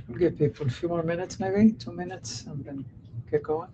We'll give people a few more minutes, maybe 2 minutes, and then get going.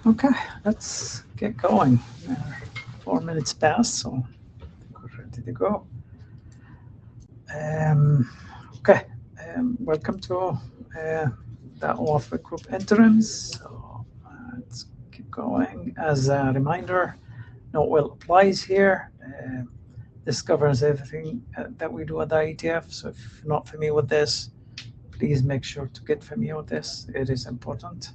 Okay, let's get going. 4 minutes past, so we're ready to go. Um, okay, welcome to the OAUTH group interims. So let's keep going. As a reminder, no will applies here. This governs everything that we do at the IETF. So if you're not familiar with this, please make sure to get familiar with this. It is important.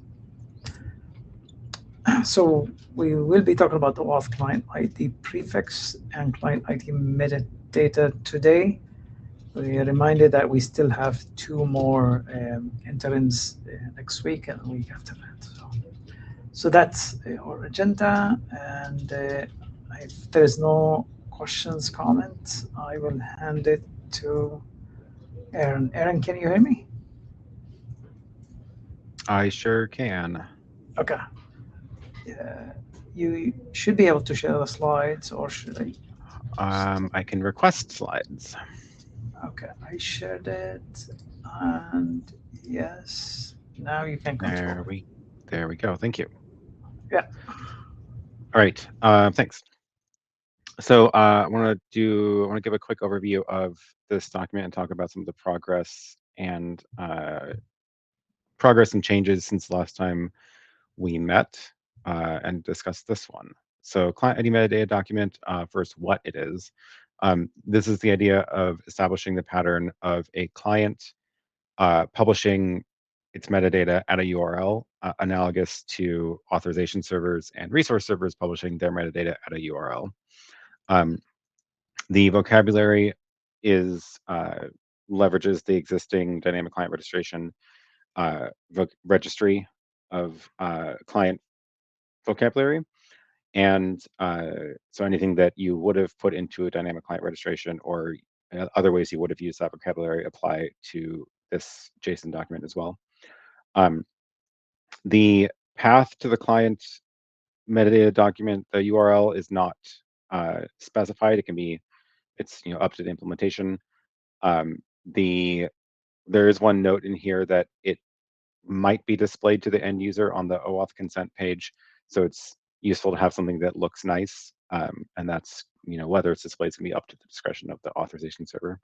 So we will be talking about the OAuth client ID prefix and client ID metadata today. We are reminded that we still have 2 more interims next week and the week after that. So that's our agenda. And if there is no questions, comments, I will hand it to Aaron. Aaron, can you hear me? I sure can. Okay. You should be able to share the slides, or should I? I can request slides. Okay, I shared it, and yes, now you can control There it. we, there we go. Thank you. Yeah. All right. Thanks. So I want to give a quick overview of this document and talk about some of the progress and changes since the last time we met and discussed this one. So client ID metadata document, first what it is. This is the idea of establishing the pattern of a client publishing its metadata at a URL, analogous to authorization servers and resource servers publishing their metadata at a URL. The vocabulary is leverages the existing dynamic client registration registry of client vocabulary. And so anything that you would have put into a dynamic client registration or other ways you would have used that vocabulary apply to this JSON document as well. Um, the path to the client metadata document, the URL is not specified. It can be, it's up to the implementation. Um, there is one note in here that it might be displayed to the end user on the OAuth consent page. So it's useful to have something that looks nice. And that's, whether it's displayed is going to be up to the discretion of the authorization server.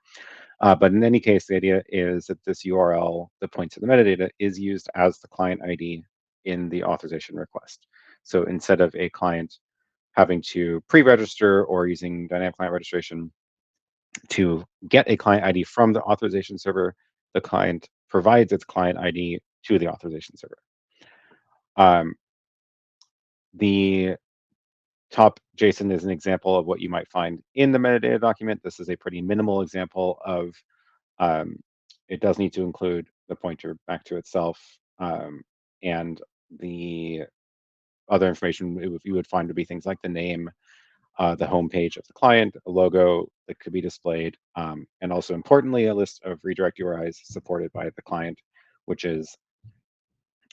But in any case, the idea is that this URL that points to the metadata is used as the client ID in the authorization request. So instead of a client having to pre-register or using dynamic client registration to get a client ID from the authorization server, the client provides its client ID to the authorization server. The top JSON is an example of what you might find in the metadata document. This is a pretty minimal example of, it does need to include the pointer back to itself and the other information you would find to be things like the name, the homepage of the client, a logo that could be displayed, and also importantly, a list of redirect URIs supported by the client, which is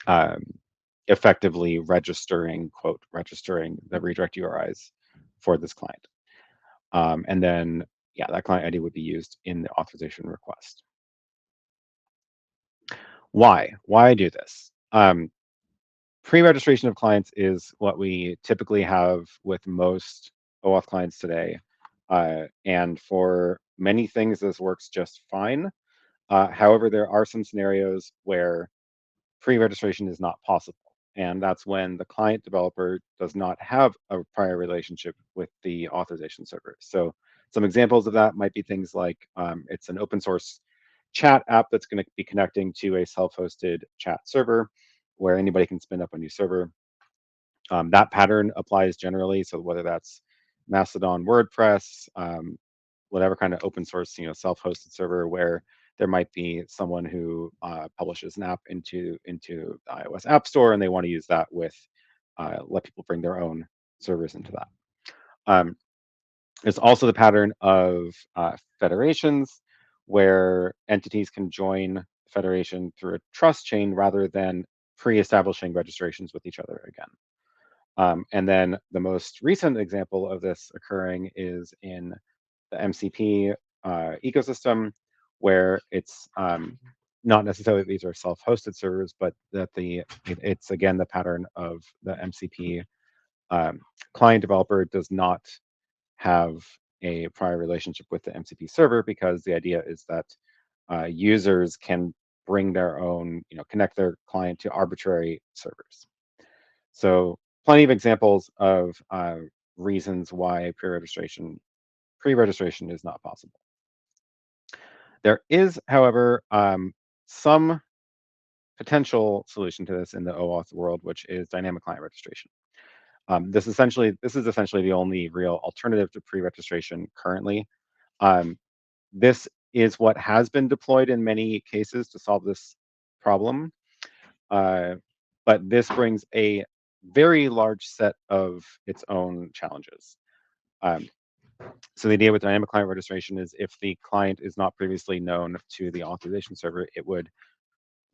um, effectively registering, quote, registering the redirect URIs for this client. And then, yeah, that client ID would be used in the authorization request. Why do this? Pre-registration of clients is what we typically have with most OAuth clients today. And for many things, this works just fine. However, there are some scenarios where pre-registration is not possible. And that's when the client developer does not have a prior relationship with the authorization server. So some examples of that might be things like it's an open source chat app that's going to be connecting to a self-hosted chat server where anybody can spin up a new server. That pattern applies generally. So whether that's Mastodon, WordPress, whatever kind of open source, self-hosted server where there might be someone who publishes an app into the iOS App Store, and they want to use that with let people bring their own servers into that. There's also the pattern of federations, where entities can join federation through a trust chain rather than pre-establishing registrations with each other again. And then the most recent example of this occurring is in the MCP ecosystem, where it's not necessarily these are self-hosted servers, but that it's again the pattern of the MCP client developer does not have a prior relationship with the MCP server, because the idea is that users can bring their own, connect their client to arbitrary servers. So plenty of examples of reasons why pre-registration is not possible. There is, however, some potential solution to this in the OAuth world, which is dynamic client registration. This is essentially the only real alternative to pre-registration currently. This is what has been deployed in many cases to solve this problem, but this brings a very large set of its own challenges. So the idea with dynamic client registration is if the client is not previously known to the authorization server, it would,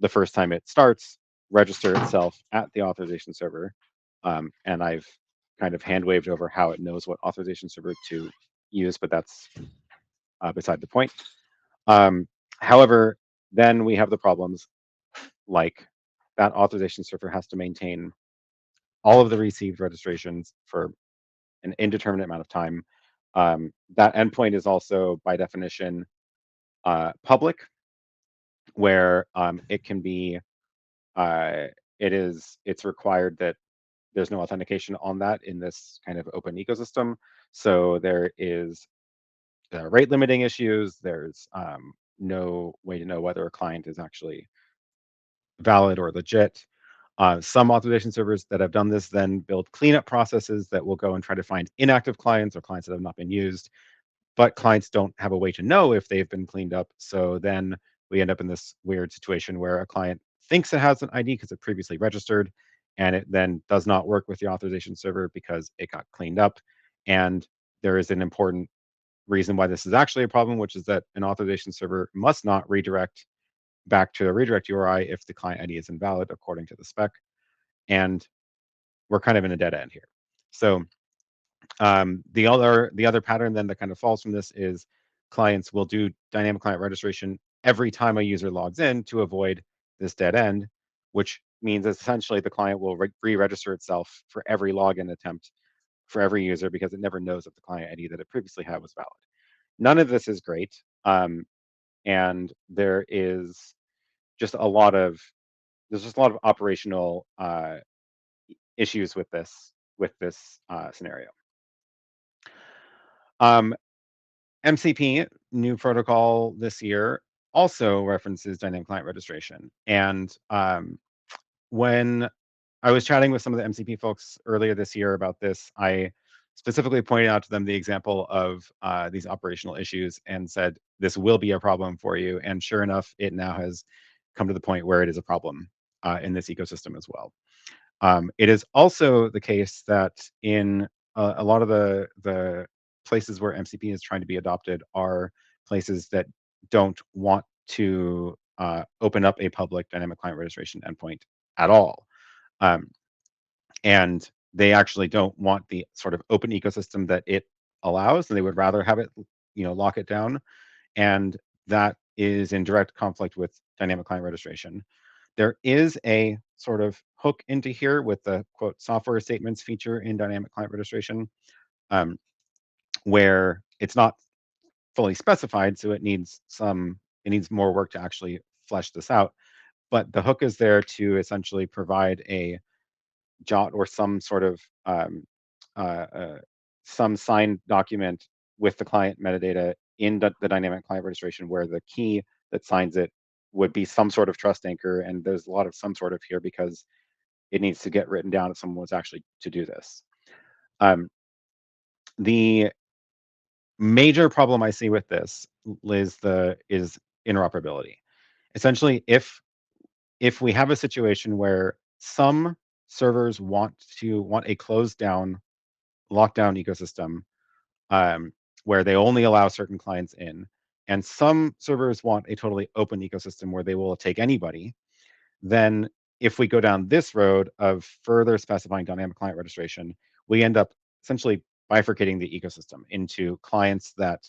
the first time it starts, register itself at the authorization server. And I've kind of hand waved over how it knows what authorization server to use, but that's beside the point. However, then we have the problems like that authorization server has to maintain all of the received registrations for an indeterminate amount of time. That endpoint is also, by definition, public, where it can be, it's required that there's no authentication on that in this kind of open ecosystem. So there is rate limiting issues. There's no way to know whether a client is actually valid or legit. Some authorization servers that have done this then build cleanup processes that will go and try to find inactive clients or clients that have not been used, but clients don't have a way to know if they've been cleaned up. So then we end up in this weird situation where a client thinks it has an ID because it previously registered, and it then does not work with the authorization server because it got cleaned up. And there is an important reason why this is actually a problem, which is that an authorization server must not redirect back to a redirect URI if the client ID is invalid according to the spec. And we're kind of in a dead end here. So the other pattern then that kind of falls from this is clients will do dynamic client registration every time a user logs in to avoid this dead end, which means essentially the client will re-register itself for every login attempt for every user because it never knows if the client ID that it previously had was valid. None of this is great. And there's just a lot of operational issues with this scenario. MCP, new protocol this year, also references dynamic client registration. And when I was chatting with some of the MCP folks earlier this year about this, I specifically pointed out to them the example of these operational issues and said, this will be a problem for you. And sure enough, it now has come to the point where it is a problem in this ecosystem as well. It is also the case that in a lot of the places where MCP is trying to be adopted are places that don't want to open up a public dynamic client registration endpoint at all. And they actually don't want the sort of open ecosystem that it allows, and they would rather have it, lock it down. And that is in direct conflict with dynamic client registration. There is a sort of hook into here with the quote software statements feature in dynamic client registration, where it's not fully specified, so it needs more work to actually flesh this out. But the hook is there to essentially provide a JOT or some sort of some signed document with the client metadata in the dynamic client registration, where the key that signs it would be some sort of trust anchor. And there's a lot of some sort of here because it needs to get written down if someone was actually to do this. The major problem I see with this is interoperability. Essentially, if we have a situation where some servers want a closed down, lockdown ecosystem, where they only allow certain clients in, and some servers want a totally open ecosystem where they will take anybody, then if we go down this road of further specifying dynamic client registration, we end up essentially bifurcating the ecosystem into clients that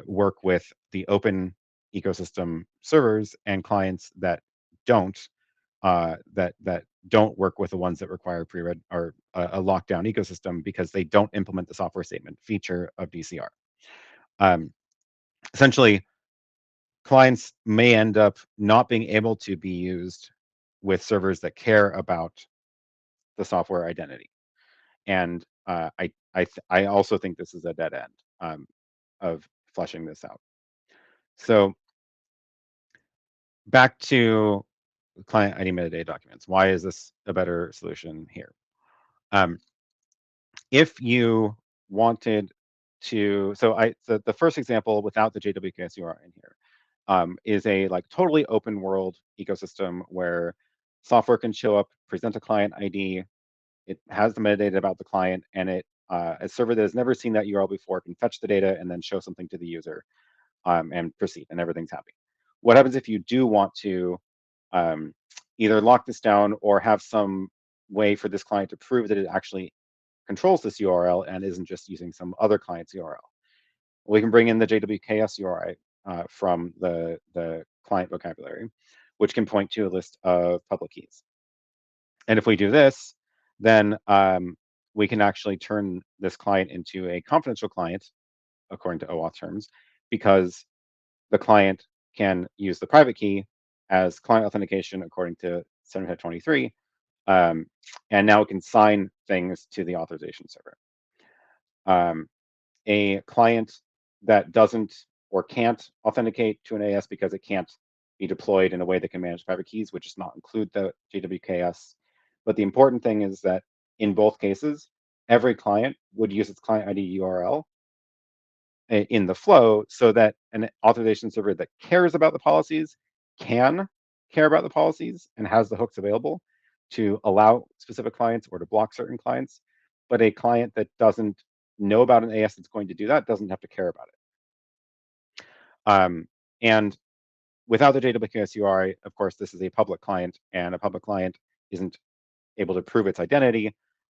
work with the open ecosystem servers and clients that don't don't work with the ones that require pre-read or a lockdown ecosystem because they don't implement the software statement feature of DCR. Essentially, clients may end up not being able to be used with servers that care about the software identity. And I also think this is a dead end of fleshing this out. So back to client ID metadata documents. Why is this a better solution here? If you wanted to, the first example without the JWKS URI in here is a totally open world ecosystem where software can show up, present a client ID, it has the metadata about the client, and a server that has never seen that URL before can fetch the data and then show something to the user and proceed, and everything's happy. What happens if you do want to either lock this down or have some way for this client to prove that it actually controls this URL and isn't just using some other client's URL? We can bring in the JWKS URI from the client vocabulary, which can point to a list of public keys. And if we do this, then we can actually turn this client into a confidential client according to OAuth terms, because the client can use the private key as client authentication according to 723, and now it can sign things to the authorization server. A client that doesn't or can't authenticate to an AS because it can't be deployed in a way that can manage private keys would just not include the JWKS. But the important thing is that in both cases, every client would use its client ID URL in the flow so that an authorization server that cares about the policies can care about the policies and has the hooks available to allow specific clients or to block certain clients. But a client that doesn't know about an AS that's going to do that doesn't have to care about it. And without the JWKS URI, of course, this is a public client, and a public client isn't able to prove its identity,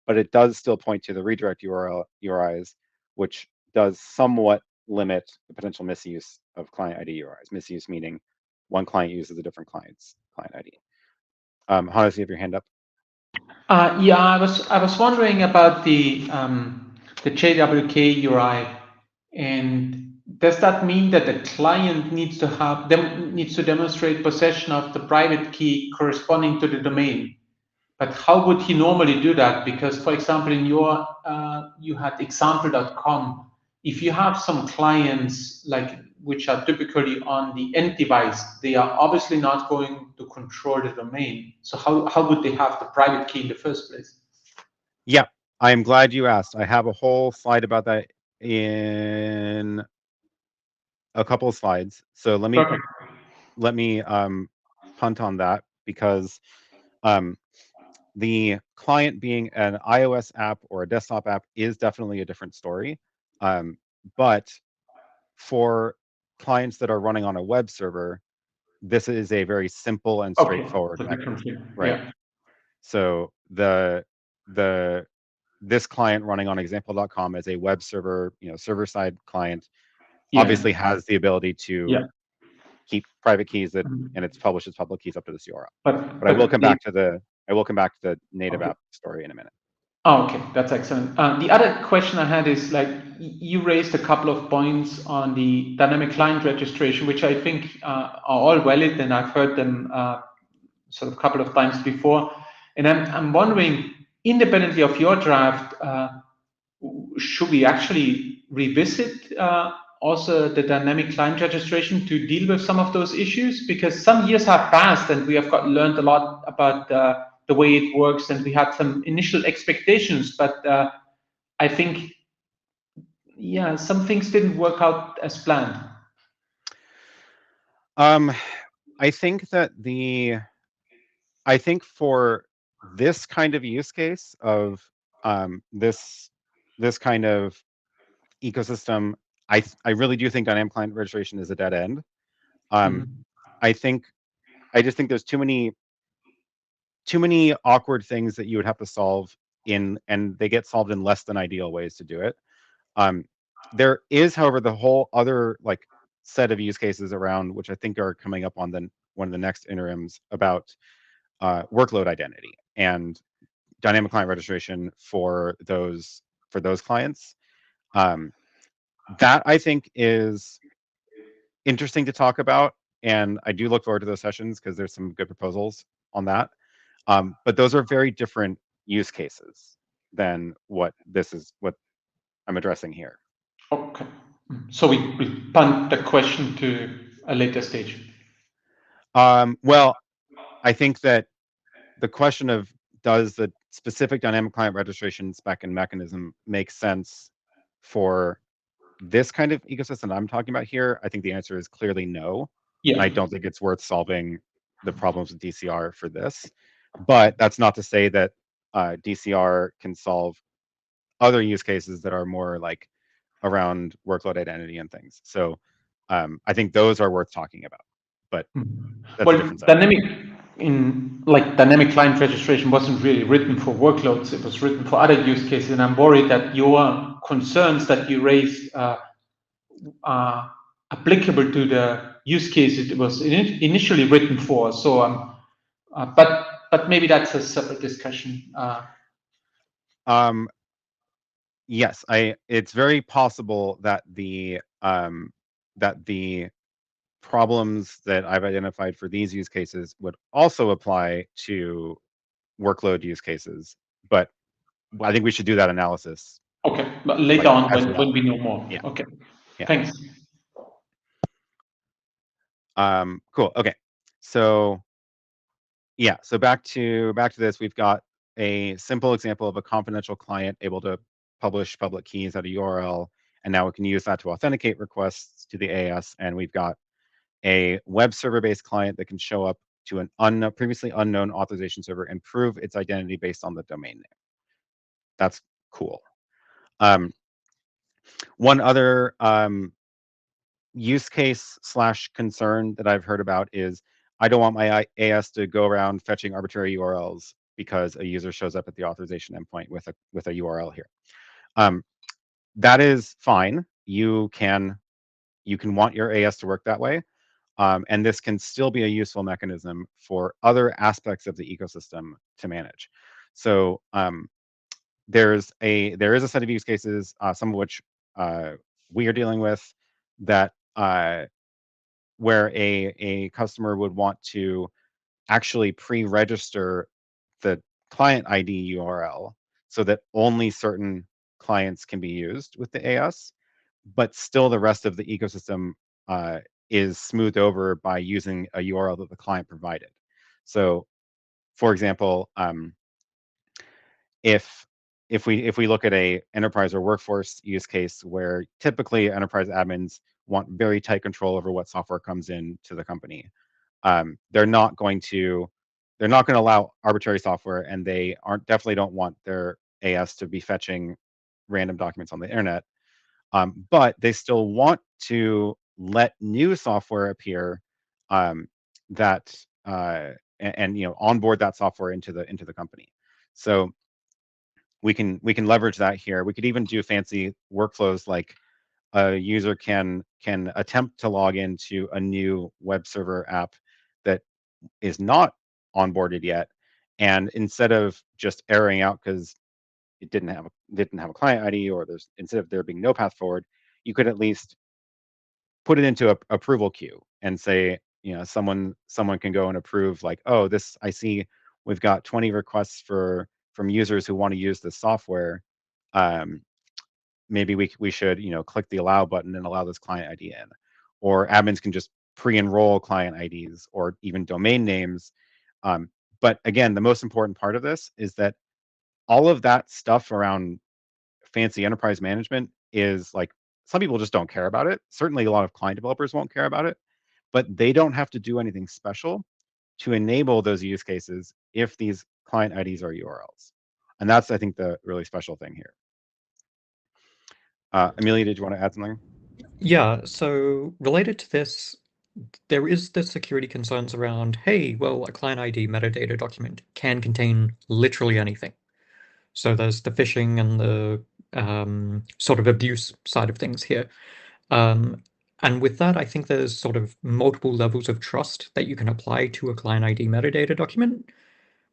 but it does still point to the redirect URIs, which does somewhat limit the potential misuse of client ID URIs. Misuse meaning one client uses a different client's client ID. Hannes, you have your hand up. Yeah, I was wondering about the JWK URI, and does that mean that the client needs to demonstrate possession of the private key corresponding to the domain? But how would he normally do that? Because, for example, in your you had example.com. If you have some clients which are typically on the end device, they are obviously not going to control the domain. So how would they have the private key in the first place? Yeah, I'm glad you asked. I have a whole slide about that in a couple of slides. So let me punt on that, because the client being an iOS app or a desktop app is definitely a different story. But for clients that are running on a web server, this is a very simple and straightforward mechanism, right? Yeah. So this client running on example.com as a web server, server-side client, obviously has the ability to keep private keys that and it publishes public keys up to this URL. But I will come back to the native app story in a minute. Oh, okay, that's excellent. The other question I had is, like, you raised a couple of points on the dynamic client registration, which I think are all valid, and I've heard them sort of a couple of times before. And I'm wondering, independently of your draft, should we actually revisit also the dynamic client registration to deal with some of those issues? Because some years have passed and we have learned a lot about the way it works, and we had some initial expectations, but I think, some things didn't work out as planned. I think that I think for this kind of use case of this kind of ecosystem, I really do think dynamic client registration is a dead end. I just think there's too many awkward things that you would have to solve and they get solved in less than ideal ways to do it. There is, however, the whole other set of use cases around, which I think are coming up on one of the next interims, about workload identity and dynamic client registration for those clients. That I think is interesting to talk about, and I do look forward to those sessions because there's some good proposals on that. But those are very different use cases than what I'm addressing here. Okay, so we punt the question to a later stage. Well, I think that the question of does the specific dynamic client registration spec and mechanism make sense for this kind of ecosystem I'm talking about here, I think the answer is clearly no. And I don't think it's worth solving the problems with DCR for this. But that's not to say that DCR can solve other use cases that are more like around workload identity and things. So I think those are worth talking about. But that's a different subject. Dynamic client registration wasn't really written for workloads. It was written for other use cases, and I'm worried that your concerns that you raised are applicable to the use case it was initially written for. So, but maybe that's a separate discussion. Yes, it's very possible that the problems that I've identified for these use cases would also apply to workload use cases, but I think we should do that analysis. Okay, but later on when we know more. Yeah. Okay. Yeah. Thanks. Cool. Okay. So yeah, so back to this, we've got a simple example of a confidential client able to publish public keys at a URL, and now we can use that to authenticate requests to the AS, and we've got a web server-based client that can show up to an previously unknown authorization server and prove its identity based on the domain name. That's cool. One other use case / concern that I've heard about is I don't want my AS to go around fetching arbitrary URLs because a user shows up at the authorization endpoint with a URL here. That is fine. You can want your AS to work that way. And this can still be a useful mechanism for other aspects of the ecosystem to manage. So there is a set of use cases, some of which we are dealing with, that where a customer would want to actually pre-register the client ID URL so that only certain clients can be used with the AS, but still the rest of the ecosystem is smoothed over by using a URL that the client provided. So, for example, if we look at a enterprise or workforce use case where typically enterprise admins want very tight control over what software comes in to the company, they're not going to they're not going to allow arbitrary software, and they definitely don't want their AS to be fetching random documents on the internet. But they still want to let new software appear that and onboard that software into the company. So we can leverage that here. We could even do fancy workflows like a user can attempt to log into a new web server app that is not onboarded yet, and instead of just erroring out because it didn't have a client ID, or instead of there being no path forward, you could at least put it into a approval queue and say, someone can go and approve, like, oh, this, I see we've got 20 requests from users who want to use this software. Maybe we should, click the allow button and allow this client ID in. Or admins can just pre-enroll client IDs or even domain names. But again, the most important part of this is that all of that stuff around fancy enterprise management is like, some people just don't care about it. Certainly a lot of client developers won't care about it, but they don't have to do anything special to enable those use cases if these client IDs are URLs. And that's, I think, the really special thing here. Amelia, did you want to add something? Yeah, so related to this, there is the security concerns around, hey, well, a client ID metadata document can contain literally anything. So there's the phishing and the sort of abuse side of things here. And with that, I think there's sort of multiple levels of trust that you can apply to a client ID metadata document,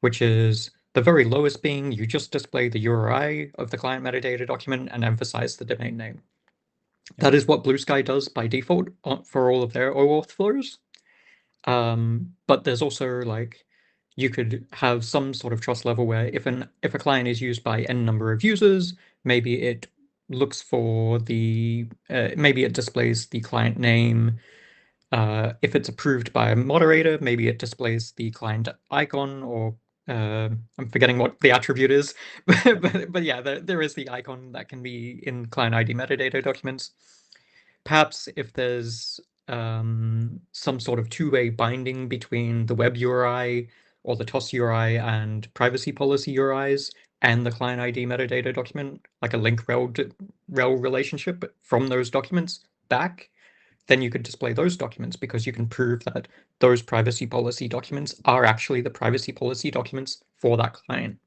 which is the very lowest being you just display the URI of the client metadata document and emphasize the domain name. That is what Blue Sky does by default for all of their OAuth flows. But there's also, like, you could have some sort of trust level where if a client is used by n number of users, maybe it looks for maybe it displays the client name. If it's approved by a moderator, maybe it displays the client icon, or I'm forgetting what the attribute is, but yeah, there is the icon that can be in client ID metadata documents. Perhaps if there's some sort of two-way binding between the web URI or the TOS URI and privacy policy URIs and the client ID metadata document, like a link rel relationship from those documents back, then you could display those documents because you can prove that those privacy policy documents are actually the privacy policy documents for that client.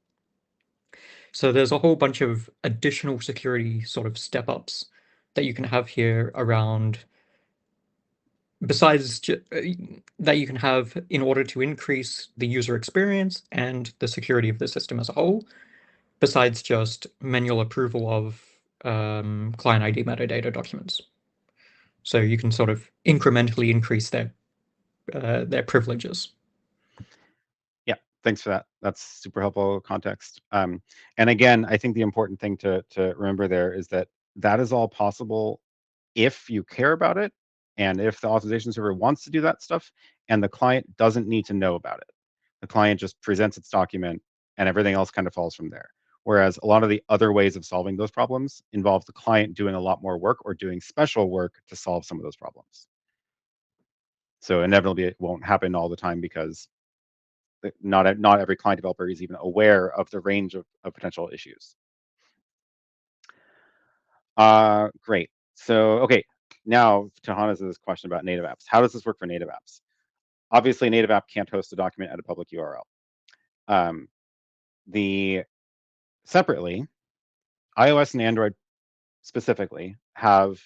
So there's a whole bunch of additional security sort of step-ups that you can have here around, besides that you can have in order to increase the user experience and the security of the system as a whole, besides just manual approval of client ID metadata documents. So you can sort of incrementally increase their privileges. Yeah, thanks for that. That's super helpful context. And again, I think the important thing to remember there is that is all possible if you care about it, and if the authorization server wants to do that stuff, and the client doesn't need to know about it. The client just presents its document, and everything else kind of falls from there. Whereas a lot of the other ways of solving those problems involve the client doing a lot more work or doing special work to solve some of those problems. So inevitably, it won't happen all the time because not every client developer is even aware of the range of potential issues. Great. So, okay, now to Hannes' question about native apps. How does this work for native apps? Obviously, a native app can't host a document at a public URL. Separately, iOS and Android specifically have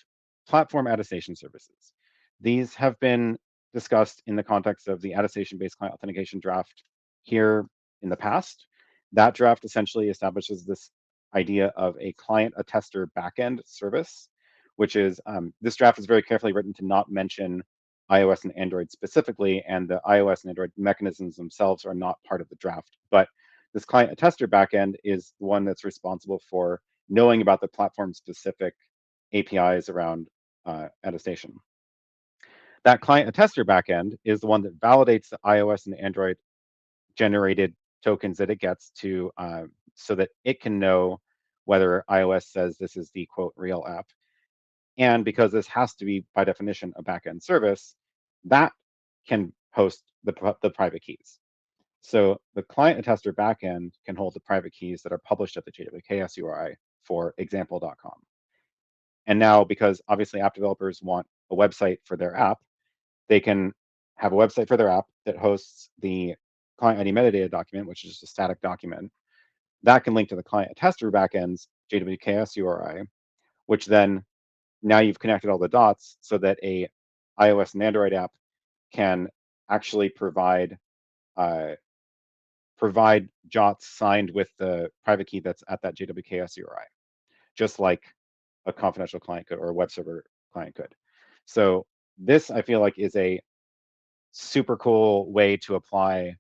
platform attestation services. These have been discussed in the context of the attestation-based client authentication draft here in the past. That draft essentially establishes this idea of a client attester backend service, which is, this draft is very carefully written to not mention iOS and Android specifically, and the iOS and Android mechanisms themselves are not part of the draft. But this client attester backend is the one that's responsible for knowing about the platform-specific APIs around attestation. That client attester backend is the one that validates the iOS and Android generated tokens that it gets to, so that it can know whether iOS says this is the quote real app. And because this has to be by definition a backend service, that can host the private keys. So the client attester backend can hold the private keys that are published at the JWKS URI for example.com. And now, because obviously app developers want a website for their app, they can have a website for their app that hosts the client ID metadata document, which is just a static document. That can link to the client attester backend's JWKS URI, which then now you've connected all the dots so that a iOS and Android app can actually provide JOTs signed with the private key that's at that JWKS URI, just like a confidential client could or a web server client could. So this, I feel like, is a super cool way to apply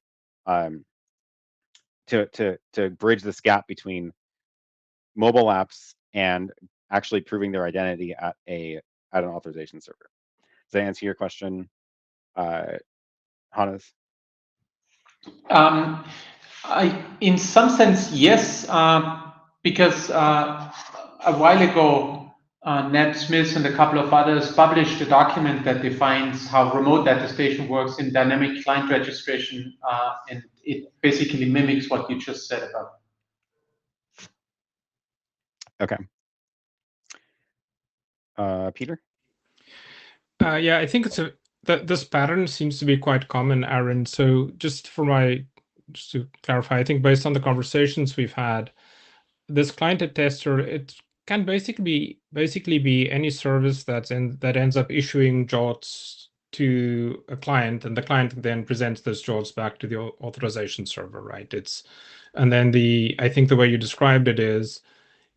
to bridge this gap between mobile apps and actually proving their identity at an authorization server. Does that answer your question, Hannes? In some sense, yes, because a while ago, Ned Smith and a couple of others published a document that defines how remote attestation works in dynamic client registration, and it basically mimics what you just said about. Okay. Peter? Yeah, I think this pattern seems to be quite common, Aaron. So just to clarify, I think based on the conversations we've had, this client attester, it can basically be any service that ends up issuing JOTs to a client, and the client then presents those JOTs back to the authorization server, right? And then I think the way you described it is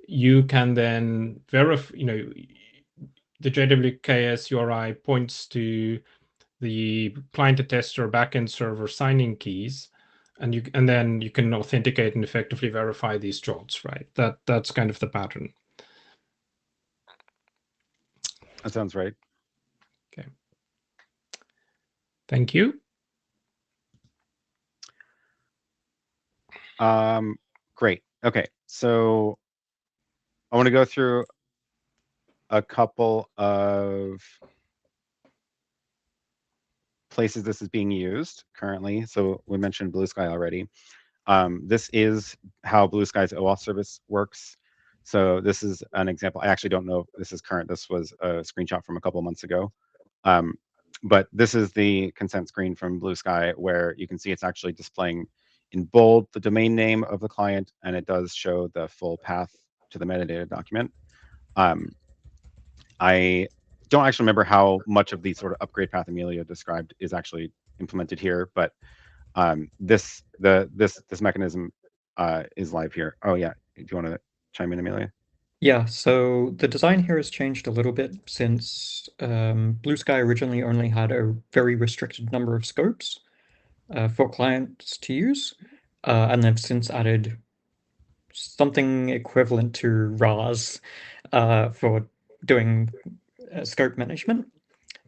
you can then verify, the JWKS URI points to the client attester backend server signing keys, and then you can authenticate and effectively verify these JOTs, right? That's kind of the pattern. That sounds right. Okay. Thank you. Great. Okay, so I want to go through a couple of places this is being used currently. So we mentioned Blue Sky already. This is how Blue Sky's OAuth service works. So this is an example. I actually don't know if this is current. This was a screenshot from a couple months ago. But this is the consent screen from Blue Sky, where you can see it's actually displaying in bold the domain name of the client, and it does show the full path to the metadata document. I don't actually remember how much of the sort of upgrade path Emilio described is actually implemented here, but this mechanism is live here. Oh yeah, do you want to chime in, Amelia? Yeah, so the design here has changed a little bit since Blue Sky originally only had a very restricted number of scopes for clients to use, and they've since added something equivalent to RAS for doing scope management.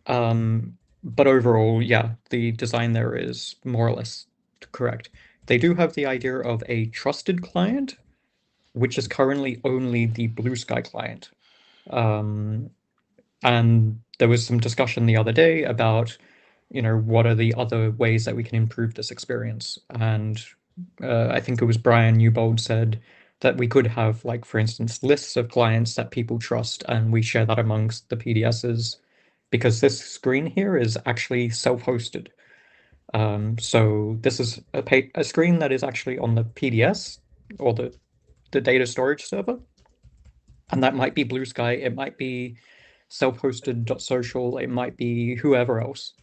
But overall, yeah, the design there is more or less correct. They do have the idea of a trusted client, which is currently only the Blue Sky client. And there was some discussion the other day about, what are the other ways that we can improve this experience? And I think it was Brian Newbold said that we could have, like, for instance, lists of clients that people trust, and we share that amongst the PDSs, because this screen here is actually self-hosted. So this is a screen that is actually on the PDS or the data storage server, and that might be Blue Sky, it might be self-hosted.social, it might be whoever else.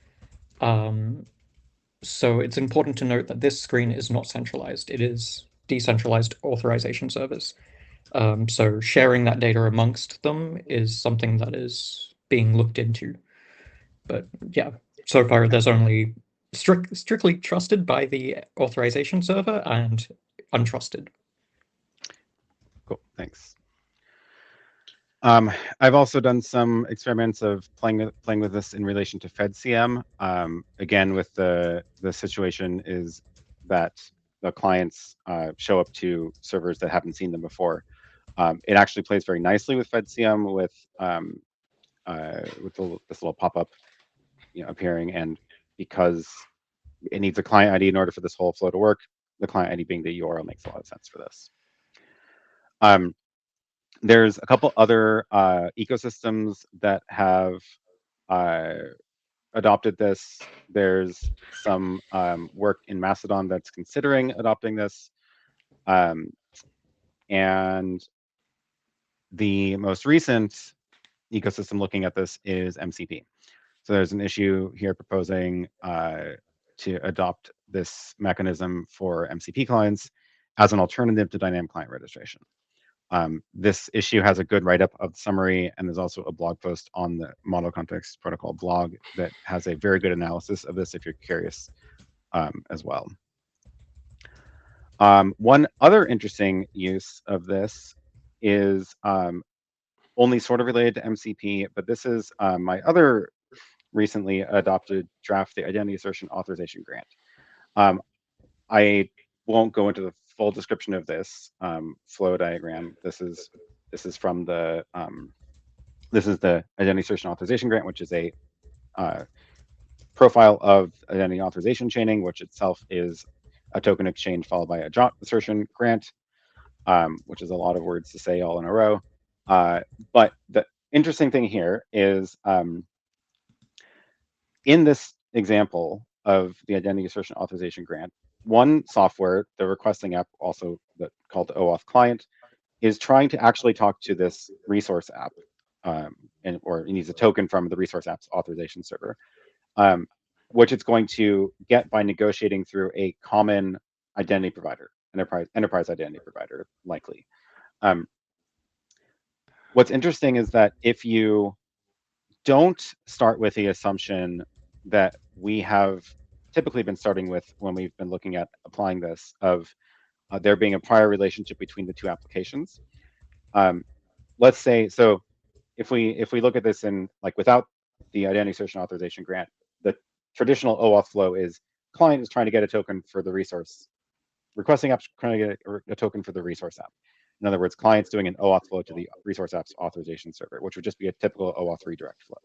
So it's important to note that this screen is not centralized. It is decentralized authorization servers. So sharing that data amongst them is something that is being looked into. But yeah, so far there's only strictly trusted by the authorization server and untrusted. Cool, thanks. I've also done some experiments of playing with this in relation to FedCM. Again, with the situation is that the clients show up to servers that haven't seen them before. It actually plays very nicely with FedCM with this little pop-up appearing, and because it needs a client ID in order for this whole flow to work. The client ID being the URL makes a lot of sense for this. There's a couple other ecosystems that have adopted this. There's some work in Mastodon that's considering adopting this. And the most recent ecosystem looking at this is MCP. So there's an issue here proposing to adopt this mechanism for MCP clients as an alternative to dynamic client registration. This issue has a good write-up of the summary, and there's also a blog post on the Model Context Protocol blog that has a very good analysis of this if you're curious as well. One other interesting use of this is only sort of related to MCP, but this is my other recently adopted draft, the Identity Assertion Authorization Grant. I won't go into the full description of this flow diagram. This is from the this is the Identity Assertion Authorization Grant, which is a profile of identity authorization chaining, which itself is a token exchange followed by a JOT assertion grant, which is a lot of words to say all in a row. But the interesting thing here is in this example of the Identity Assertion Authorization Grant, one software, the requesting app, also called the OAuth client, is trying to actually talk to this resource app, or it needs a token from the resource app's authorization server, which it's going to get by negotiating through a common identity provider, enterprise identity provider, likely. What's interesting is that if you don't start with the assumption that we have typically been starting with when we've been looking at applying this, of there being a prior relationship between the two applications. Let's say, so if we look at this in like without the Identity Assertion Authorization Grant, the traditional OAuth flow is client is trying to get a token for the resource, requesting app's trying to get a token for the resource app. In other words, client's doing an OAuth flow to the resource app's authorization server, which would just be a typical OAuth redirect flow.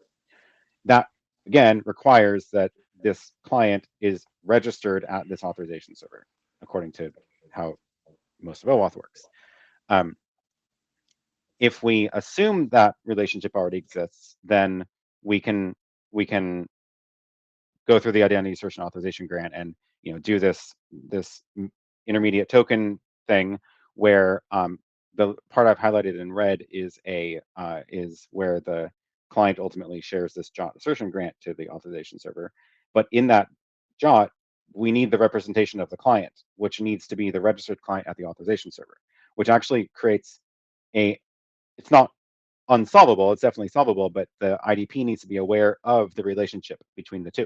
That, again, requires that this client is registered at this authorization server, according to how most of OAuth works. If we assume that relationship already exists, then we can go through the Identity Assertion Authorization Grant and do this intermediate token thing where the part I've highlighted in red is where the client ultimately shares this JOT assertion grant to the authorization server. But in that JOT, we need the representation of the client, which needs to be the registered client at the authorization server, which actually creates it's not unsolvable, it's definitely solvable, but the IDP needs to be aware of the relationship between the two,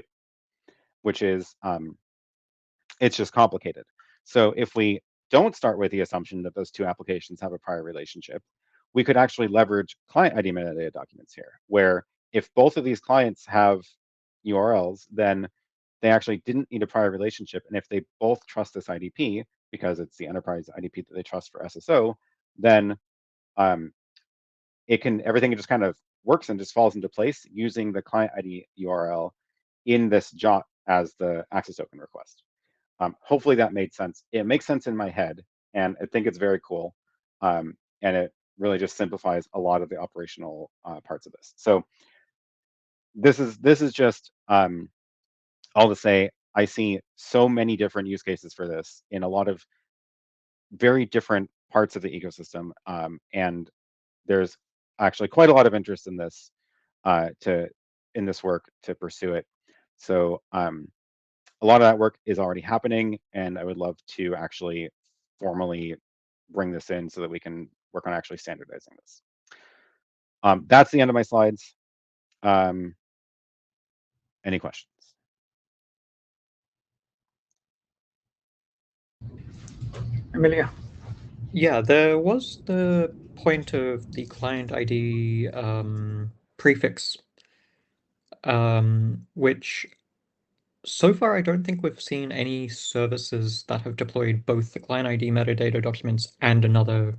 which is, it's just complicated. So if we don't start with the assumption that those two applications have a prior relationship, we could actually leverage client ID metadata documents here, where if both of these clients have URLs, then they actually didn't need a prior relationship. And if they both trust this IDP, because it's the enterprise IDP that they trust for SSO, then everything just kind of works and just falls into place using the client ID URL in this JOT as the access token request. Hopefully that made sense. It makes sense in my head, and I think it's very cool. And it really just simplifies a lot of the operational parts of this. So this is just all to say, I see so many different use cases for this in a lot of very different parts of the ecosystem, and there's actually quite a lot of interest in this in this work to pursue it. So a lot of that work is already happening, and I would love to actually formally bring this in so that we can work on actually standardizing this. That's the end of my slides. Any questions? Emilia. Yeah, there was the point of the client ID prefix, which so far I don't think we've seen any services that have deployed both the client ID metadata documents and another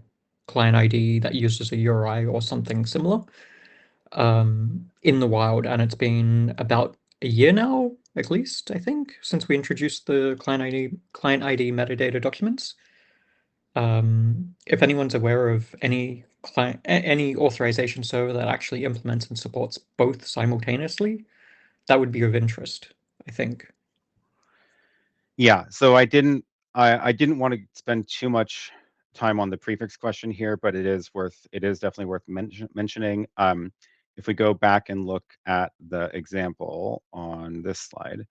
client ID that uses a URI or something similar in the wild, and it's been about a year now at least, I think, since we introduced the client ID metadata documents. If anyone's aware of any authorization server that actually implements and supports both simultaneously, that would be of interest, I think. Yeah, so I didn't want to spend too much time on the prefix question here, but it is definitely worth mentioning. If we go back and look at the example on this slide,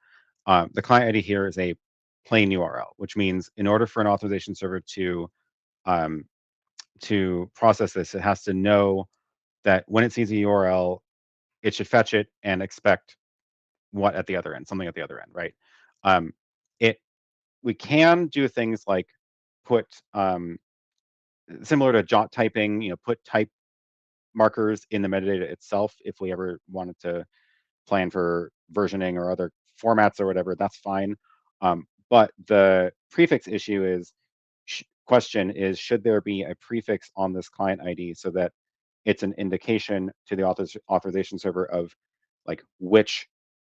the client ID here is a plain URL, which means in order for an authorization server to process this, it has to know that when it sees a URL, it should fetch it and expect what at the other end, something at the other end, right? We can do things like put similar to jot typing, put type markers in the metadata itself if we ever wanted to plan for versioning or other formats or whatever, that's fine. But the prefix issue is, question is, should there be a prefix on this client ID so that it's an indication to the authorization server of like which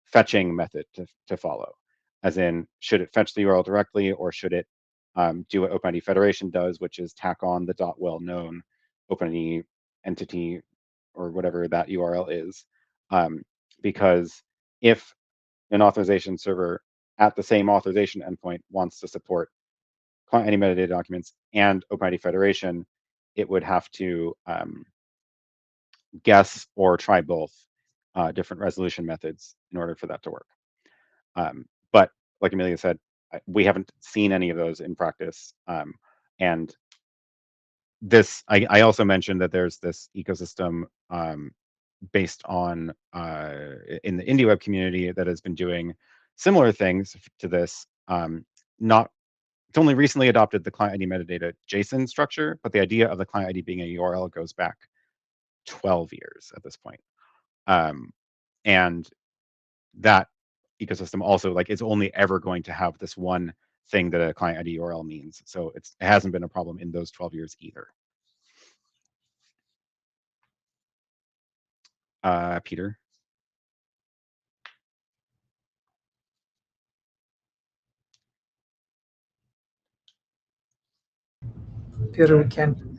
fetching method to follow? As in, should it fetch the URL directly, or should it do what OpenID Federation does, which is tack on the .well-known OpenID entity or whatever that URL is? Because if an authorization server at the same authorization endpoint wants to support client ID metadata documents and OpenID Federation, it would have to guess or try both different resolution methods in order for that to work. But like Amelia said, we haven't seen any of those in practice. And this, I also mentioned that there's this ecosystem based on in the IndieWeb community that has been doing similar things to this. It's only recently adopted the client ID metadata JSON structure, but the idea of the client ID being a URL goes back 12 years at this point. And that ecosystem also is only ever going to have this one thing that a client ID URL means. So it hasn't been a problem in those 12 years either. Peter? Peter, we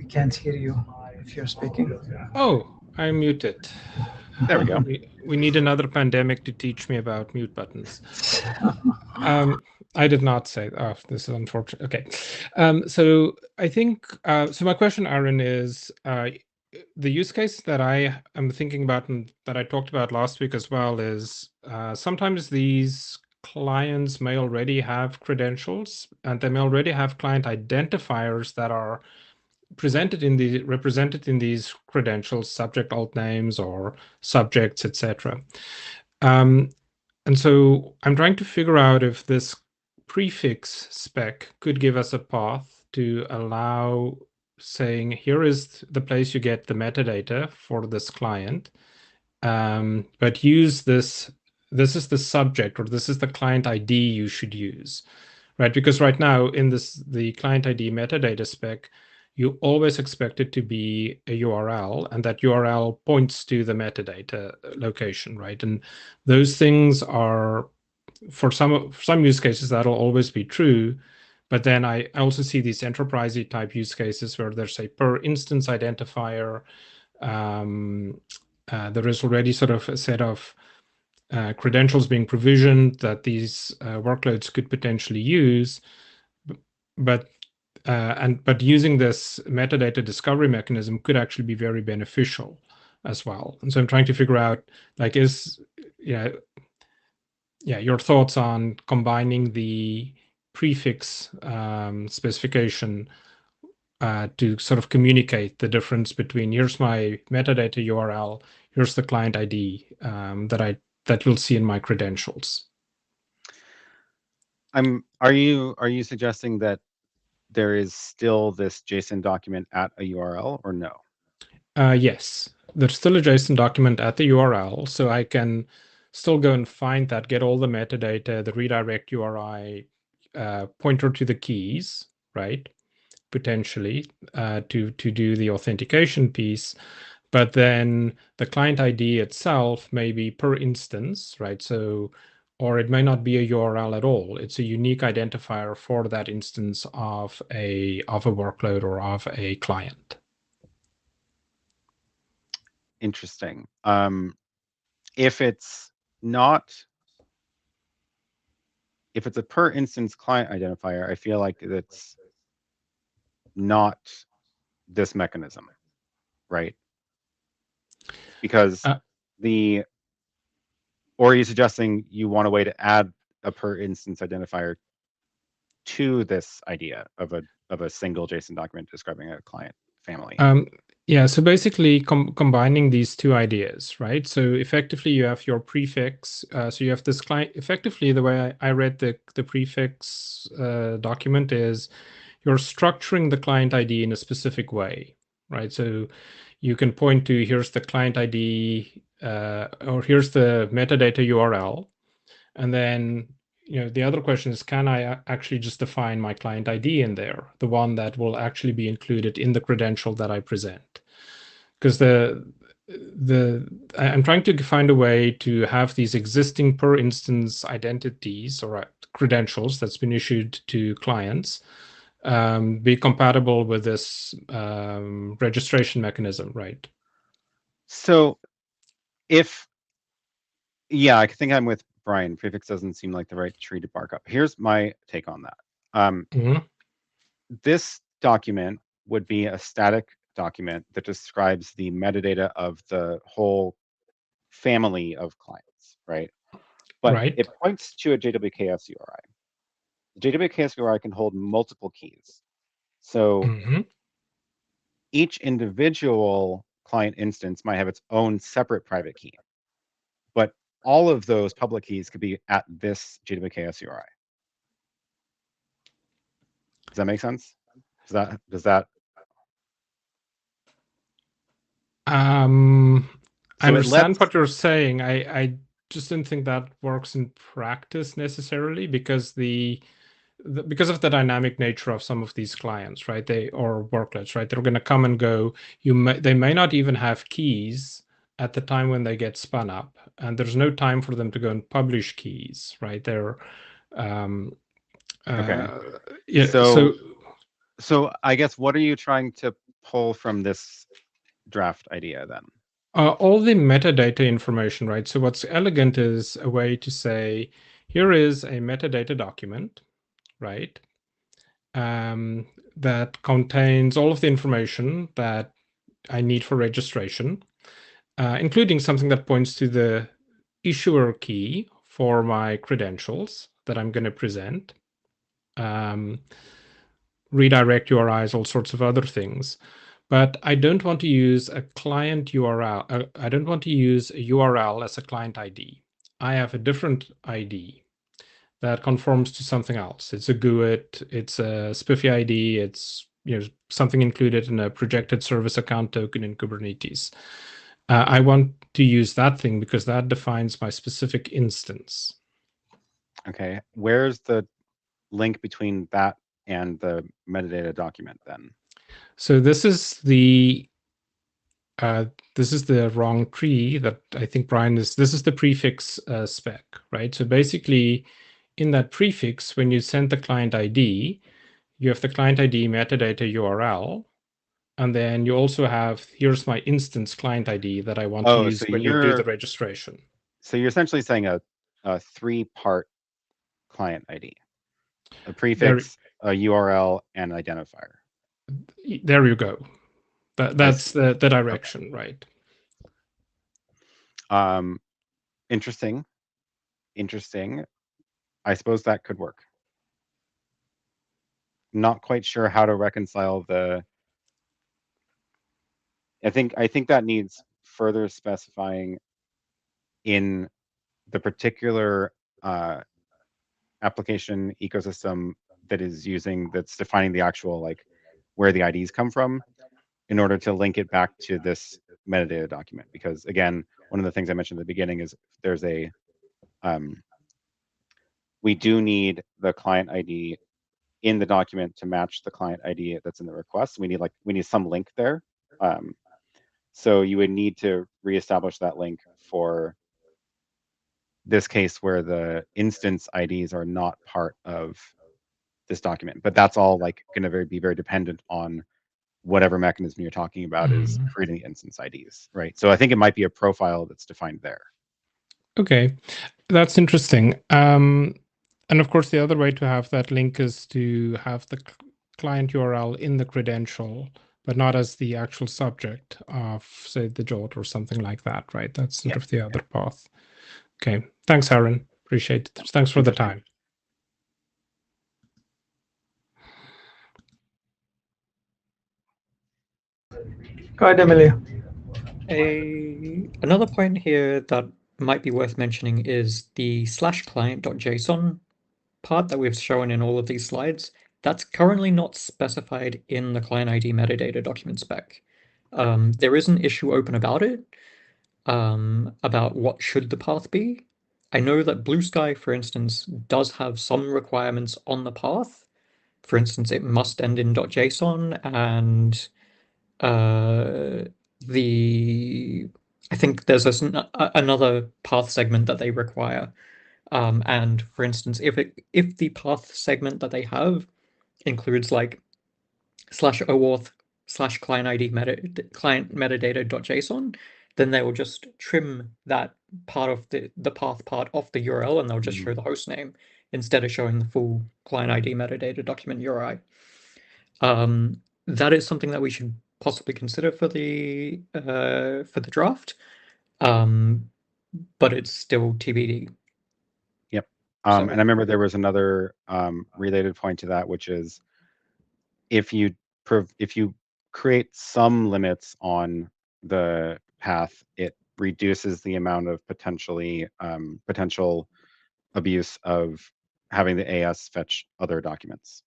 can't hear you if you're speaking. Oh, I'm muted. There we go. We need another pandemic to teach me about mute buttons. I did not say, oh, this is unfortunate. Okay. So I think, so my question, Aaron, is the use case that I am thinking about and that I talked about last week as well is sometimes these clients may already have credentials and they may already have client identifiers that are represented in these credentials, subject alt names or subjects, etc. And so I'm trying to figure out if this prefix spec could give us a path to allow saying, here is the place you get the metadata for this client, but use this is the subject, or this is the client ID you should use, right? Because right now in the client ID metadata spec, you always expect it to be a URL, and that URL points to the metadata location, right? And those things are, for some use cases, that'll always be true. But then I also see these enterprisey type use cases where there's a per instance identifier. There is already sort of a set of credentials being provisioned that these workloads could potentially use, but using this metadata discovery mechanism could actually be very beneficial as well. And so I'm trying to figure out, your thoughts on combining the prefix specification to sort of communicate the difference between, here's my metadata URL, here's the client ID that you'll see in my credentials. Are you suggesting that there is still this JSON document at a URL, or no? Yes, there's still a JSON document at the URL, so I can still go and find that, get all the metadata, the redirect URI, pointer to the keys, right? Potentially to do the authentication piece. But then the client ID itself may be per instance, right? So or it may not be a URL at all. It's a unique identifier for that instance of a workload or of a client. Interesting. If it's a per instance client identifier, I feel like it's not this mechanism, right? Because or are you suggesting you want a way to add a per instance identifier to this idea of a single JSON document describing a client family? Yeah, so basically combining these two ideas, right? So effectively you have your prefix. So you have this client. Effectively, the way I read the prefix document is you're structuring the client ID in a specific way, right? So you can point to here's the client ID or here's the metadata URL. And then the other question is, can I actually just define my client ID in there, the one that will actually be included in the credential that I present? Because I'm trying to find a way to have these existing per instance identities or credentials that's been issued to clients be compatible with this registration mechanism, right? So I think I'm with Brian. Prefix doesn't seem like the right tree to bark up. Here's my take on that. This document would be a static document that describes the metadata of the whole family of clients, right? But it points to a JWKS URI. The JWKS URI can hold multiple keys. So each individual client instance might have its own separate private key. But all of those public keys could be at this JWKS URI. Does that make sense? Does that? I understand what you're saying. I just didn't think that works in practice necessarily because because of the dynamic nature of some of these clients, right? Or worklets, right? They're going to come and go. They may not even have keys at the time when they get spun up, and there's no time for them to go and publish keys, right? They're okay. Yeah. So I guess what are you trying to pull from this draft idea then? All the metadata information, right? So what's elegant is a way to say, here is a metadata document, right? That contains all of the information that I need for registration, including something that points to the issuer key for my credentials that I'm going to present, redirect URIs, all sorts of other things. But I don't want to use a client URL. I don't want to use a URL as a client ID. I have a different ID that conforms to something else. It's a GUID, it's a SPIFFE ID, it's something included in a projected service account token in Kubernetes. I want to use that thing because that defines my specific instance. Okay, where's the link between that and the metadata document then? So this is the wrong tree that I think Brian is. This is the prefix spec, right? So basically, in that prefix, when you send the client ID, you have the client ID metadata URL, and then you also have, here's my instance client ID that I want to use when you do the registration. So you're essentially saying a 3-part client ID, a prefix, a URL, and an identifier. There you go. That's the direction, okay. Right? Interesting. I suppose that could work. Not quite sure how to reconcile the. I think that needs further specifying in the particular application ecosystem that's defining the actual where the IDs come from, in order to link it back to this metadata document. Because again, one of the things I mentioned at the beginning is there's we do need the client ID in the document to match the client ID that's in the request. We need some link there. So you would need to reestablish that link for this case where the instance IDs are not part of this document, but that's all like going to be very dependent on whatever mechanism you're talking about is creating the instance IDs, right? So I think it might be a profile that's defined there. Okay, that's interesting. And of course, the other way to have that link is to have the client URL in the credential, but not as the actual subject of, say, the JOT or something like that, right? That's sort of the other path. Okay, thanks, Aaron. Appreciate it. Thanks for the time. Go ahead, Emilia. Another point here that might be worth mentioning is the /client.json part that we've shown in all of these slides. That's currently not specified in the client ID metadata document spec. There is an issue open about it, about what should the path be. I know that Blue Sky, for instance, does have some requirements on the path. For instance, it must end in .json, and I think there's another path segment that they require. And for instance, if the path segment that they have includes like /OAuth /client ID client metadata.json, then they will just trim that part of the path part off the URL, and they'll just show the host name instead of showing the full client ID metadata document URI. That is something that we should possibly consider for the draft, but it's still TBD. Yep. And I remember there was another related point to that, which is if you create some limits on the path, it reduces the amount of potential abuse of having the AS fetch other documents.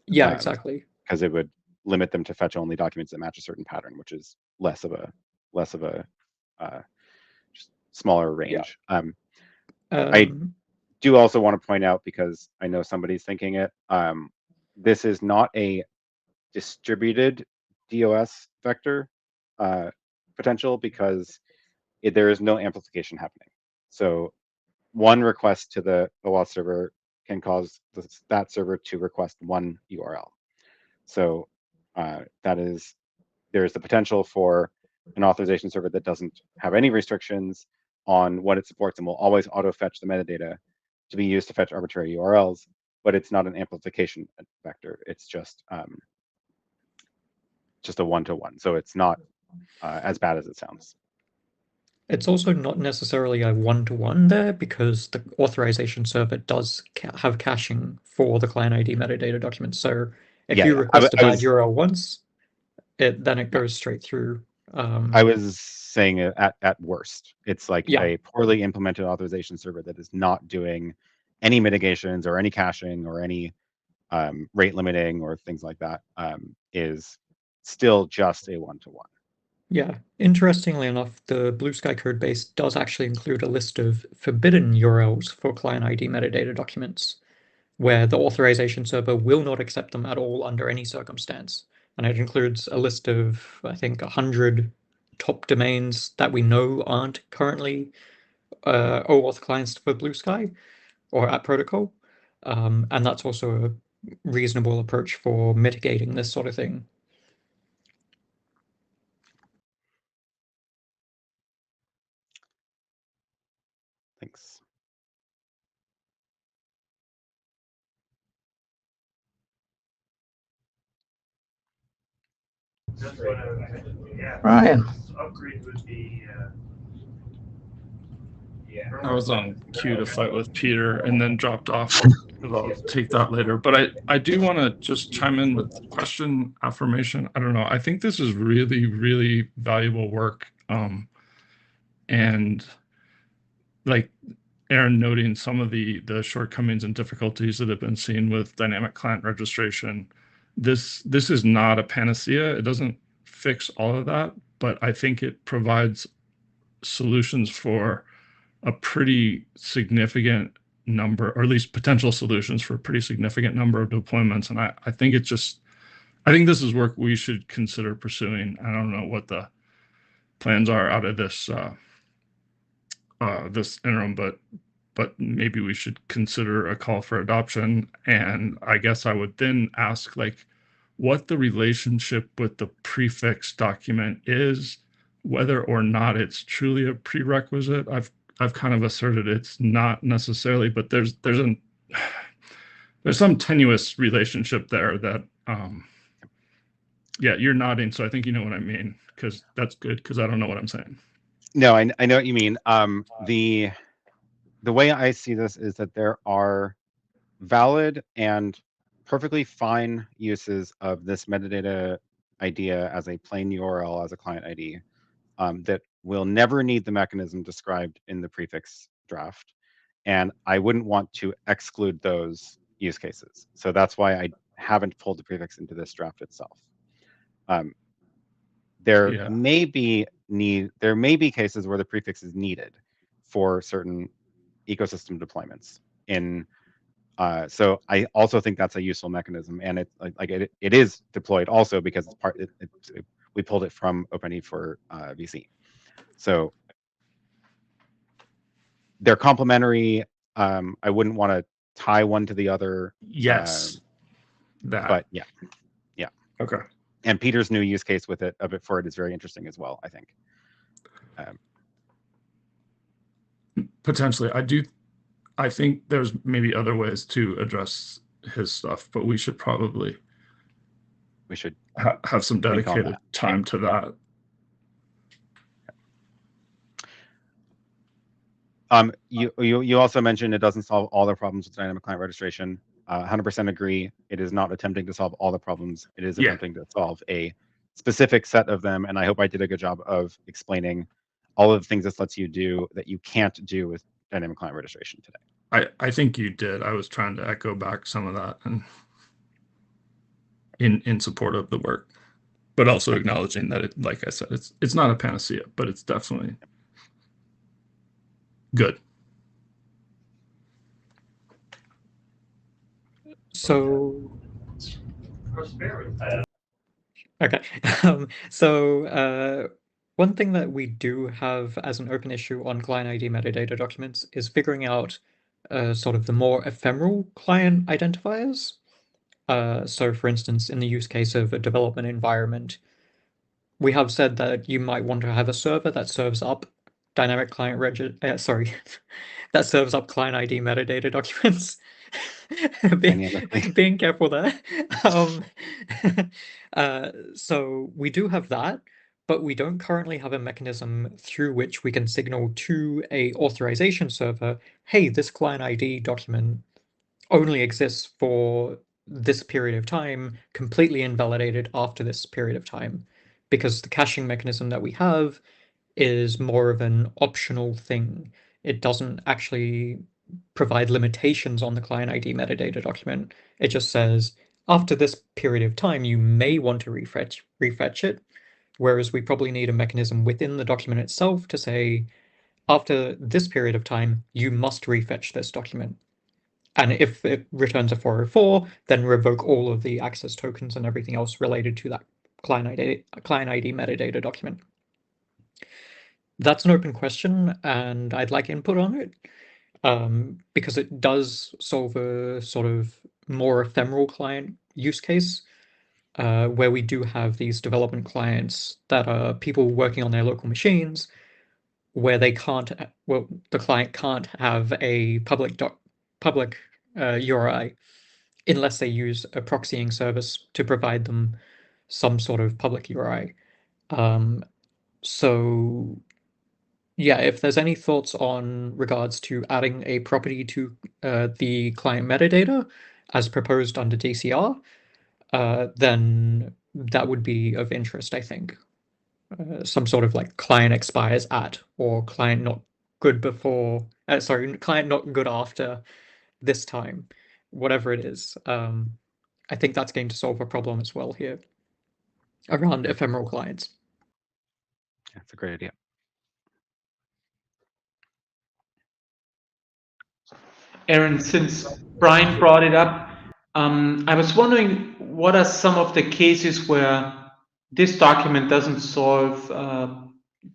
Yeah, exactly. Because it would limit them to fetch only documents that match a certain pattern, which is less of a smaller range. Yeah. I do also want to point out, because I know somebody's thinking it, this is not a distributed DOS vector potential, because there is no amplification happening. So one request to the OAuth server can cause that server to request one URL. So there's the potential for an authorization server that doesn't have any restrictions on what it supports and will always auto fetch the metadata to be used to fetch arbitrary URLs, but it's not an amplification vector. It's just a one-to-one. So it's not as bad as it sounds. It's also not necessarily a one-to-one there, because the authorization server does have caching for the client ID metadata document. So if you request a bad URL once, then it goes straight through. I was saying at worst, it's like a poorly implemented authorization server that is not doing any mitigations or any caching or any rate limiting or things like that, is still just a one-to-one. Yeah, interestingly enough, the Blue Sky codebase does actually include a list of forbidden URLs for client ID metadata documents, where the authorization server will not accept them at all under any circumstance. And it includes a list of, I think, 100 top domains that we know aren't currently OAuth clients for Blue Sky or at protocol. And that's also a reasonable approach for mitigating this sort of thing. Thanks. Ryan. I was on cue to fight with Peter and then dropped off. I'll take that later. But I do want to just chime in with a question, affirmation. I don't know. I think this is really, really valuable work. And like Aaron noting some of the shortcomings and difficulties that have been seen with dynamic client registration. This is not a panacea. It doesn't fix all of that, but I think it provides solutions for a pretty significant number, or at least potential solutions for a pretty significant number of deployments. And I think I think this is work we should consider pursuing. I don't know what the plans are out of this this interim, but but maybe we should consider a call for adoption. And I guess I would then ask, like, what the relationship with the prefix document is, whether or not it's truly a prerequisite. I've kind of asserted it's not necessarily, but there's some tenuous relationship there that yeah, you're nodding, so I think you know what I mean, because that's good, because I don't know what I'm saying. No, I know what you mean. The way I see this is that there are valid and perfectly fine uses of this metadata idea as a plain URL, as a client ID, that will never need the mechanism described in the prefix draft. And I wouldn't want to exclude those use cases. So that's why I haven't pulled the prefix into this draft itself. There may be cases where the prefix is needed for certain ecosystem deployments. So I also think that's a useful mechanism, and it is deployed also because it's we pulled it from OpenE for VC. So they're complementary. I wouldn't want to tie one to the other. Yes. But yeah. Okay. And Peter's new use case for it is very interesting as well, I think. Potentially, I think there's maybe other ways to address his stuff, but we should probably have some dedicated time to that. You also mentioned it doesn't solve all the problems with dynamic client registration. 100% agree. It is not attempting to solve all the problems. It is attempting to solve a specific set of them, and I hope I did a good job of explaining all of the things this lets you do that you can't do with dynamic client registration today. I think you did. I was trying to echo back some of that and in support of the work, but also acknowledging that it, like I said, it's not a panacea, but it's definitely good. So okay. So one thing that we do have as an open issue on client ID metadata documents is figuring out sort of the more ephemeral client identifiers. So for instance, in the use case of a development environment, we have said that you might want to have a server that serves up dynamic client that serves up client ID metadata documents. being careful there. So we do have that, but we don't currently have a mechanism through which we can signal to a authorization server, hey, this client ID document only exists for this period of time, completely invalidated after this period of time, because the caching mechanism that we have is more of an optional thing. It doesn't actually provide limitations on the client ID metadata document. It just says, after this period of time, you may want to refetch it, whereas we probably need a mechanism within the document itself to say, after this period of time, you must refetch this document. And if it returns a 404, then revoke all of the access tokens and everything else related to that client ID metadata document. That's an open question, and I'd like input on it, because it does solve a sort of more ephemeral client use case, where we do have these development clients that are people working on their local machines, where they can't, well, the client can't have a public URI unless they use a proxying service to provide them some sort of public URI. So yeah, if there's any thoughts on regards to adding a property to the client metadata as proposed under DCR, then that would be of interest, I think. Some sort of like client expires at, or client not good before, client not good after this time, whatever it is. I think that's going to solve a problem as well here around ephemeral clients. That's a great idea. Aaron, since Brian brought it up, I was wondering, what are some of the cases where this document doesn't solve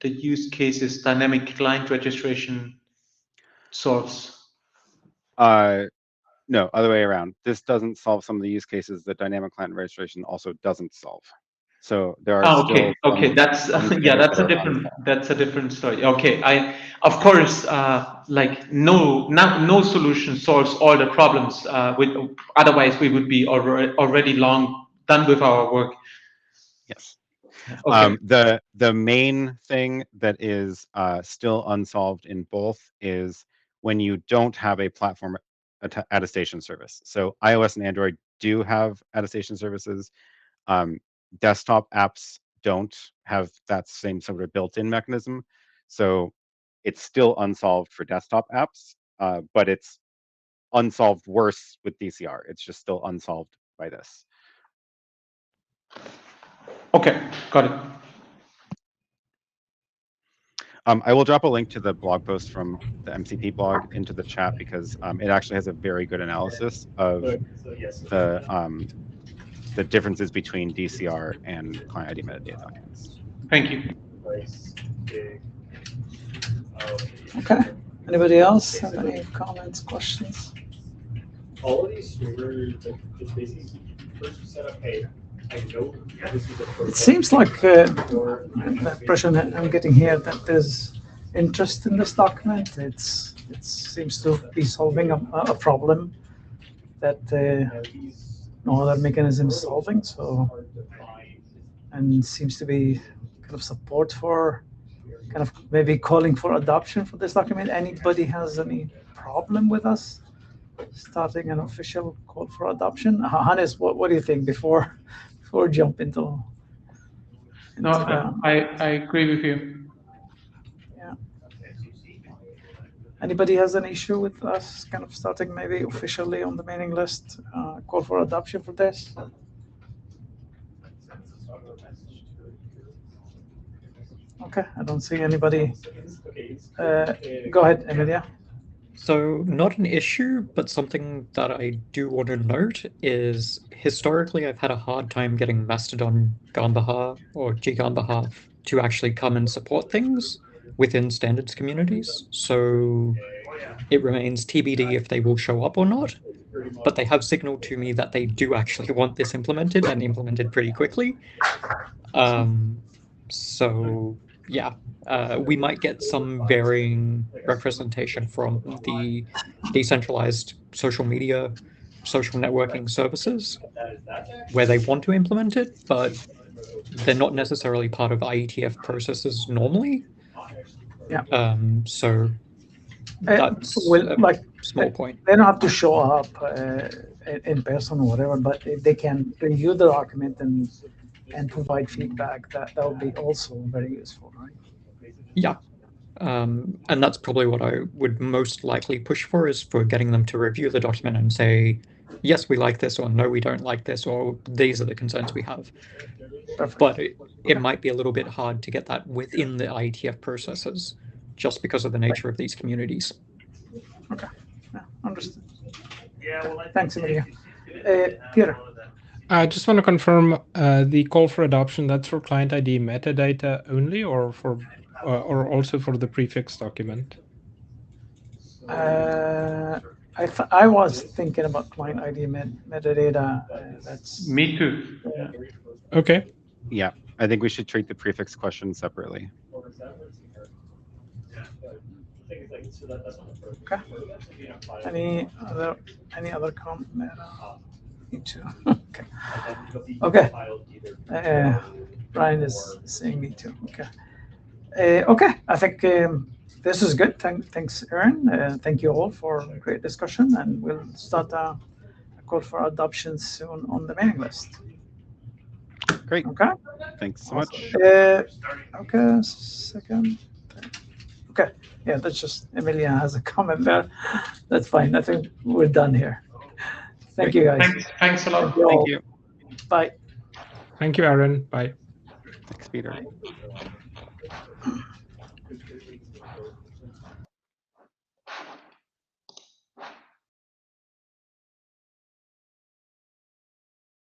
the use cases dynamic client registration solves? No, other way around. This doesn't solve some of the use cases that dynamic client registration also doesn't solve. So there are still okay. That's yeah. That's a different story. Okay, of course like no solution solves all the problems. Otherwise we would be already long done with our work. Yes. Okay. The main thing that is still unsolved in both is when you don't have a platform attestation service. So iOS and Android do have attestation services. Desktop apps don't have that same sort of built-in mechanism. So it's still unsolved for desktop apps, but it's unsolved worse with DCR. It's just still unsolved by this. Okay, got it. I will drop a link to the blog post from the MCP blog into the chat because it actually has a very good analysis of the differences between DCR and client ID metadata documents. Thank you. Okay. Anybody else have any comments, questions? All of these streamers, it's basically first you set up, hey, I know this is a It seems like the impression I'm getting here that there's interest in this document. It seems to be solving a problem that no other mechanism is solving. So, and seems to be kind of support for kind of maybe calling for adoption for this document. Anybody has any problem with us starting an official call for adoption? Hannes, what do you think before we jump into No, I agree with you. Yeah. Anybody has an issue with us kind of starting maybe officially on the mailing list call for adoption for this? Okay, I don't see anybody. Go ahead, Emilia. So not an issue, but something that I do want to note is historically I've had a hard time getting Mastodon Ganbahar or Gganbahar to actually come and support things within standards communities. So it remains TBD if they will show up or not, but they have signaled to me that they do actually want this implemented and implemented pretty quickly. So yeah, we might get some varying representation from the decentralized social media, social networking services where they want to implement it, but they're not necessarily part of IETF processes normally. Yeah. So that's like small point. They don't have to show up in person or whatever, but if they can review the document and provide feedback, that would be also very useful, right? Yeah. And that's probably what I would most likely push for, is for getting them to review the document and say, yes, we like this, or no, we don't like this, or these are the concerns we have. Perfect. But it might be a little bit hard to get that within the IETF processes, just because of the nature of these communities. Okay, yeah, understood. Thanks, Emilia. Peter. I just want to confirm the call for adoption, that's for client ID metadata only, or for or also for the prefix document? I was thinking about client ID metadata. That's me too. Yeah. Okay. Yeah, I think we should treat the prefix question separately. Okay. Any other comment? Me too. Okay. Okay. Brian is saying me too. Okay. Okay. I think this is good. Thanks, Aaron. Thank you all for a great discussion, and we'll start a call for adoption soon on the mailing list. Great. Okay. Thanks so much. Okay. Second. Okay. Yeah, that's just Emilia has a comment there. That's fine. I think we're done here. Thank you, guys. Thanks a lot. Thank you. Bye. Thank you, Aaron. Bye. Thanks, Peter.